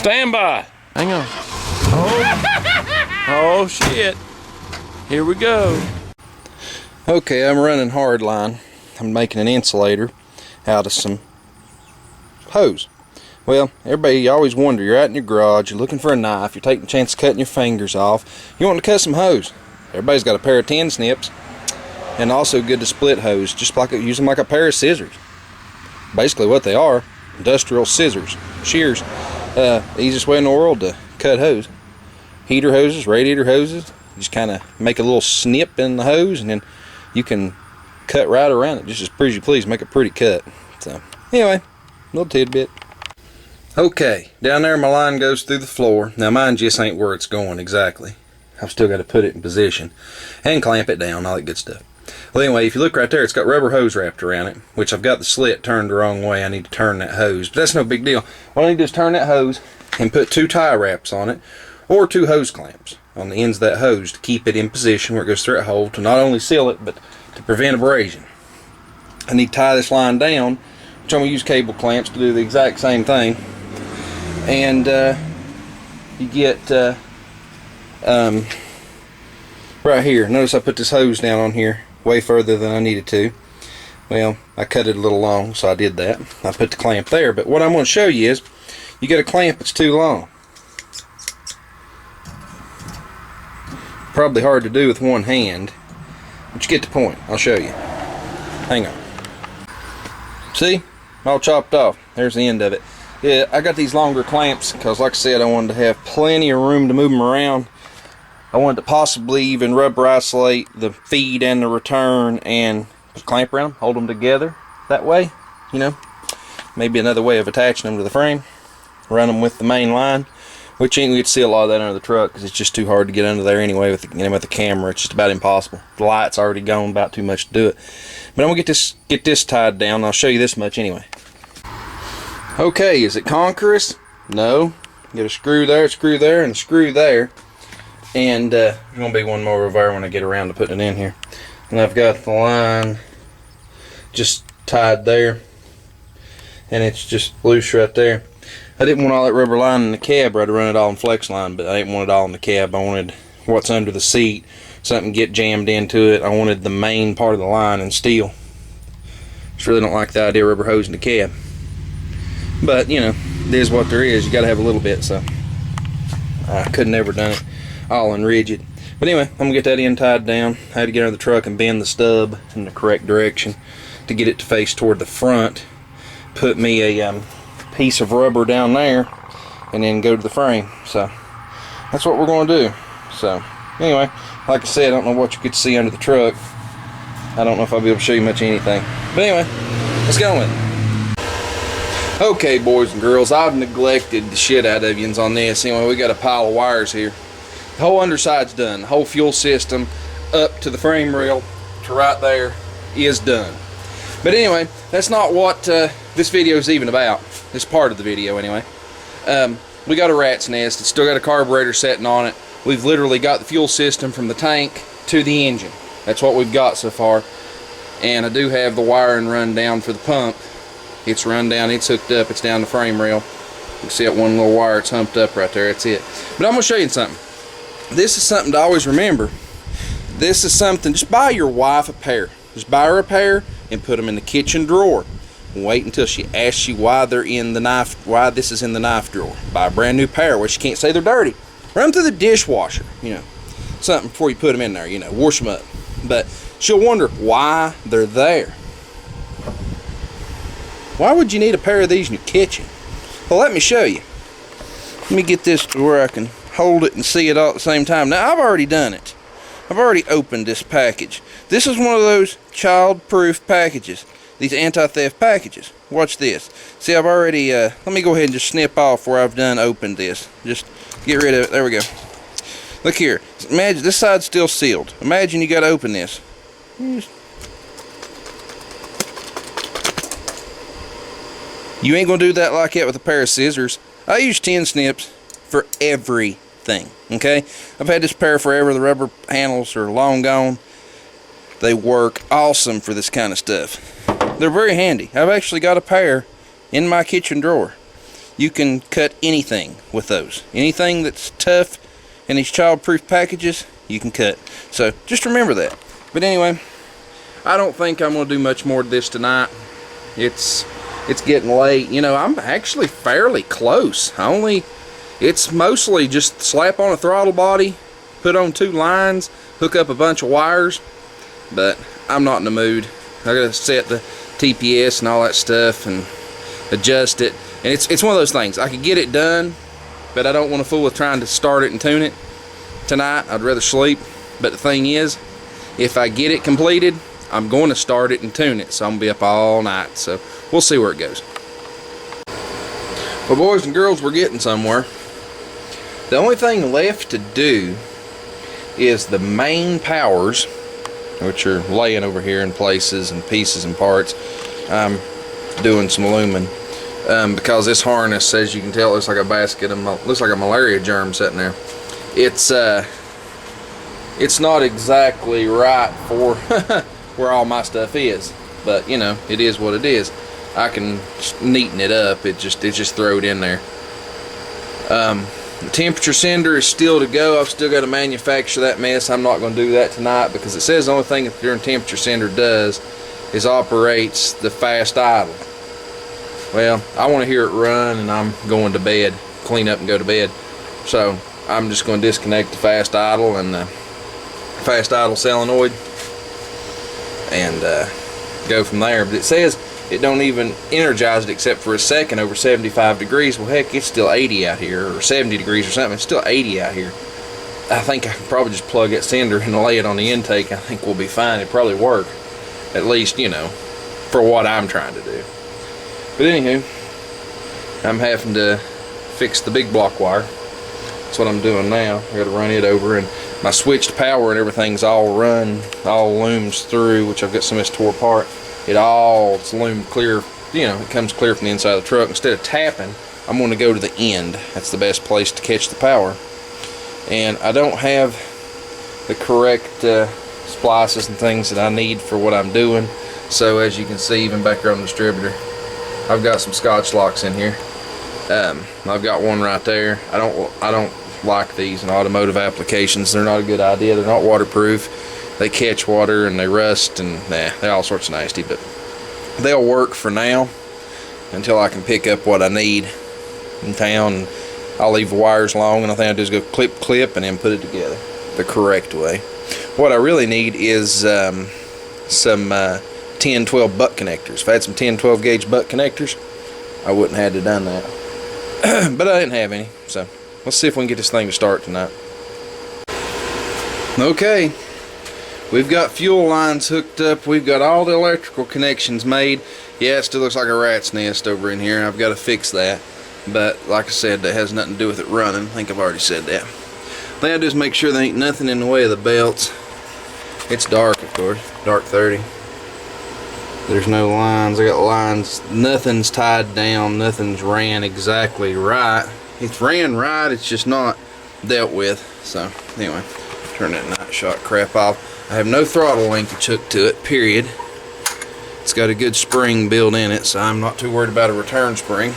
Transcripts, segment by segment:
Stand by. Hang on. Oh shit. Here we go. Okay, I'm running hard line. I'm making an insulator out of some hose. Well, everybody, you always wonder, you're out in your garage, you're looking for a knife, you're taking a chance of cutting your fingers off, you want to cut some hose. Everybody's got a pair of 10 snips, and also good to split hose, just like use them like a pair of scissors. Basically what they are, industrial scissors, shears. The easiest way in the world to cut hose. Heater hoses, radiator hoses, just kind of make a little snip in the hose, and then you can cut right around it, just as pretty as you please, make a pretty cut. So, anyway, little tidbit. Okay, down there my line goes through the floor. Now mine just ain't where it's going exactly. I've still got to put it in position and clamp it down, all that good stuff. Well, anyway, if you look right there, it's got rubber hose wrapped around it, which I've got the slit turned the wrong way. I need to turn that hose, but that's no big deal. What I need to do is turn that hose and put 2 tie wraps on it, or 2 hose clamps on the ends of that hose to keep it in position where it goes through that hole, to not only seal it, but to prevent abrasion. I need to tie this line down, which I'm going to use cable clamps to do the exact same thing. And you get right here, notice I put this hose down on here way further than I needed to. Well, I cut it a little long, so I did that. I put the clamp there, but what I'm going to show you is you get a clamp that's too long. Probably hard to do with one hand, but you get the point. I'll show you. Hang on. See? All chopped off. There's the end of it. Yeah, I got these longer clamps because, like I said, I wanted to have plenty of room to move them around. I wanted to possibly even rubber isolate the feed and the return and put a clamp around them, hold them together that way, you know. Maybe another way of attaching them to the frame. Run them with the main line, which ain't going to see a lot of that under the truck because it's just too hard to get under there anyway with the camera. It's just about impossible. The light's already gone, about too much to do it. But I'm going to get this tied down. I'll show you this much anyway. Okay, is it concrete? No. Get a screw there, and a screw there. And there's going to be one more over there when I get around to putting it in here. And I've got the line just tied there. And it's just loose right there. I didn't want all that rubber line in the cab, or I'd run it all in flex line, but I didn't want it all in the cab. I wanted what's under the seat, something get jammed into it. I wanted the main part of the line in steel. Just really don't like the idea of rubber hose in the cab. But, you know, it is what there is. You got to have a little bit, so I couldn't ever done it all in rigid. But anyway, I'm going to get that end tied down. I had to get under the truck and bend the stub in the correct direction to get it to face toward the front. Put me a piece of rubber down there and then go to the frame. So that's what we're going to do. So anyway, like I said, I don't know what you could see under the truck. I don't know if I'll be able to show you much of anything. But anyway, let's go with it. Okay, boys and girls, I've neglected the shit out of yous on this. Anyway, we got a pile of wires here. The whole underside's done. The whole fuel system up to the frame rail to right there is done. But anyway, that's not what this video is even about. This part of the video anyway. We got a rat's nest. It's still got a carburetor setting on it. We've literally got the fuel system from the tank to the engine. That's what we've got so far. And I do have the wiring run down for the pump. It's run down, it's hooked up, it's down the frame rail. You can see that one little wire, it's humped up right there, that's it. But I'm going to show you something. This is something to always remember. This is something, just buy your wife a pair. Just buy her a pair and put them in the kitchen drawer. Wait until she asks you why they're in the knife, why this is in the knife drawer. Buy a brand new pair, which you can't say they're dirty. Run them through the dishwasher, you know. Something before you put them in there, you know, wash them up. But she'll wonder why they're there. Why would you need a pair of these in your kitchen? Well, let me show you. Let me get this to where I can hold it and see it all at the same time. Now, I've already done it. I've already opened this package. This is one of those child-proof packages. These anti-theft packages. Watch this. See, I've already, let me go ahead and just snip off where I've done opened this. Just get rid of it. There we go. Look here. Imagine, this side's still sealed. Imagine you got to open this. You ain't gonna do that like that with a pair of scissors. I use 10 snips for everything, okay? I've had this pair forever. The rubber handles are long gone. They work awesome for this kind of stuff. They're very handy. I've actually got a pair in my kitchen drawer. you can cut anything with those. Anything that's tough in these child-proof packages, you can cut. So just remember that. But anyway, I don't think I'm going to do much more to this tonight. It's getting late. You know, I'm actually fairly close. It's mostly just slap on a throttle body, put on 2 lines, hook up a bunch of wires, but I'm not in the mood. I gotta set the TPS and all that stuff and adjust it. And it's one of those things. I could get it done, but I don't want to fool with trying to start it and tune it tonight. I'd rather sleep. But the thing is, if I get it completed, I'm going to start it and tune it. So I'm going to be up all night. So we'll see where it goes. Well, boys and girls, we're getting somewhere. The only thing left to do is the main powers, which are laying over here in places and pieces and parts. I'm doing some aluminum because this harness, as you can tell, looks like a basket of looks like a malaria germ sitting there. It's not exactly right for where all my stuff is, but you know, it is what it is. I can neaten it up. It's just throw it in there. The temperature sender is still to go. I've still got to manufacture that mess. I'm not going to do that tonight because it says the only thing that the temperature sender does is operates the fast idle. Well, I want to hear it run, and I'm going to bed, clean up and go to bed. So I'm just going to disconnect the fast idle and the fast idle solenoid and go from there. But it says it don't even energize it except for a second over 75 degrees. Well, heck, it's still 80 out here, or 70 degrees or something. It's still 80 out here. I think I can probably just plug that sender and lay it on the intake. I think we'll be fine. It'll probably work, at least, you know, for what I'm trying to do. But anywho, I'm having to fix the big block wire. That's what I'm doing now. I got to run it over, and my switched power and everything's all looms through, which I've got some of this tore apart. It's loomed clear, you know, it comes clear from the inside of the truck. Instead of tapping, I'm going to go to the end. That's the best place to catch the power. And I don't have the correct splices and things that I need for what I'm doing. So as you can see, even back there on the distributor, I've got some Scotch locks in here. I've got one right there. I don't like these in automotive applications. They're not a good idea. They're not waterproof. They catch water and they rust, and they're all sorts of nasty, but they'll work for now until I can pick up what I need in town. I'll leave the wires long, and I think I'll just go clip and then put it together the correct way. What I really need is some 10-12 butt connectors. If I had some 10-12 gauge butt connectors, I wouldn't have had to done that. But I didn't have any, so let's see if we can get this thing to start tonight. Okay. We've got fuel lines hooked up. We've got all the electrical connections made. Yeah, it still looks like a rat's nest over in here. I've got to fix that. But like I said, that has nothing to do with it running. I think I've already said that. Then I just make sure there ain't nothing in the way of the belts. It's dark, of course. Dark 30. There's no lines. I got lines. Nothing's tied down. Nothing's ran exactly right. It's ran right. It's just not dealt with. So anyway, turn that night shot crap off. I have no throttle linkage hooked to it, period. It's got a good spring built in it, so I'm not too worried about a return spring.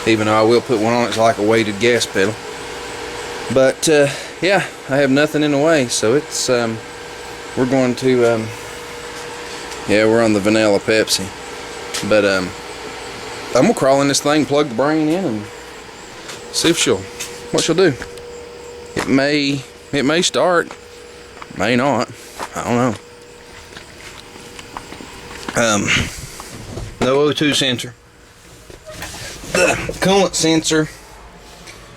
Even though I will put one on, it's like a weighted gas pedal. But yeah, I have nothing in the way, so it's we're going to yeah, we're on the vanilla Pepsi. But I'm gonna crawl in this thing, plug the brain in, and see if what she'll do. It may start. May not. I don't know. No O2 sensor. The coolant sensor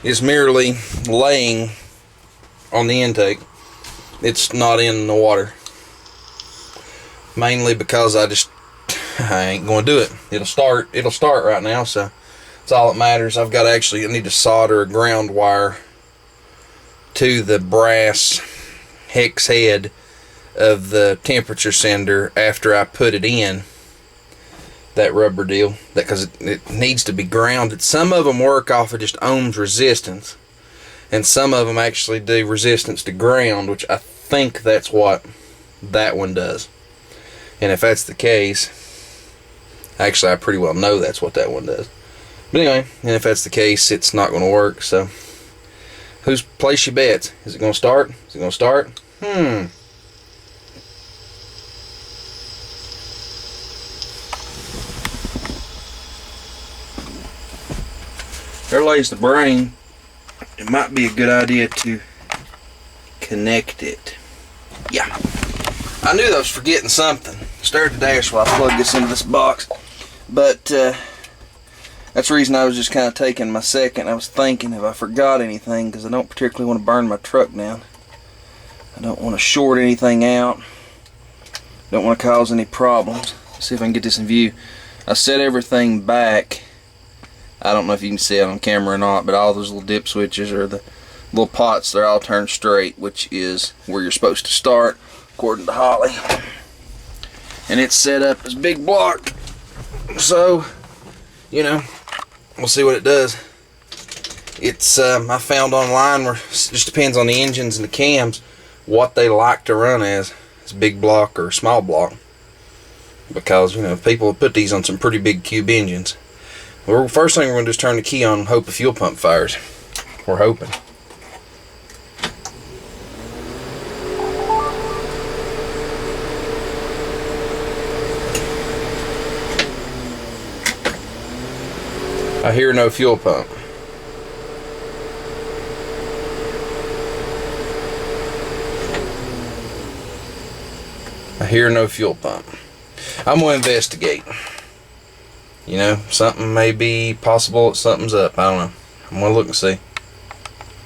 is merely laying on the intake. It's not in the water. Mainly because I ain't going to do it. It'll start right now, so that's all that matters. I need to solder a ground wire to the brass hex head of the temperature sender after I put it in, that rubber deal, because it needs to be grounded. Some of them work off of just ohms resistance, and some of them actually do resistance to ground, which I think that's what that one does. And if that's the case, actually I pretty well know that's what that one does. But anyway, and if that's the case, it's not going to work. So, place your bets? Is it going to start? Is it going to start? There lays the brain. It might be a good idea to connect it. Yeah. I knew I was forgetting something. Stirred the dash while I plugged this into this box. But that's the reason I was just kind of taking my second. I was thinking if I forgot anything, because I don't particularly want to burn my truck down. I don't want to short anything out. Don't want to cause any problems. Let's see if I can get this in view. I set everything back. I don't know if you can see it on camera or not, but all those little dip switches or the little pots, they're all turned straight, which is where you're supposed to start, according to Holly. And it's set up as big block. So, you know, we'll see what it does. It's, I found online where it just depends on the engines and the cams, what they like to run as big block or small block. Because, you know, people put these on some pretty big cube engines. Well, first thing we're going to do is turn the key on and hope a fuel pump fires. We're hoping. I hear no fuel pump. I hear no fuel pump. I'm going to investigate. You know, something may be possible, something's up. I don't know. I'm going to look and see.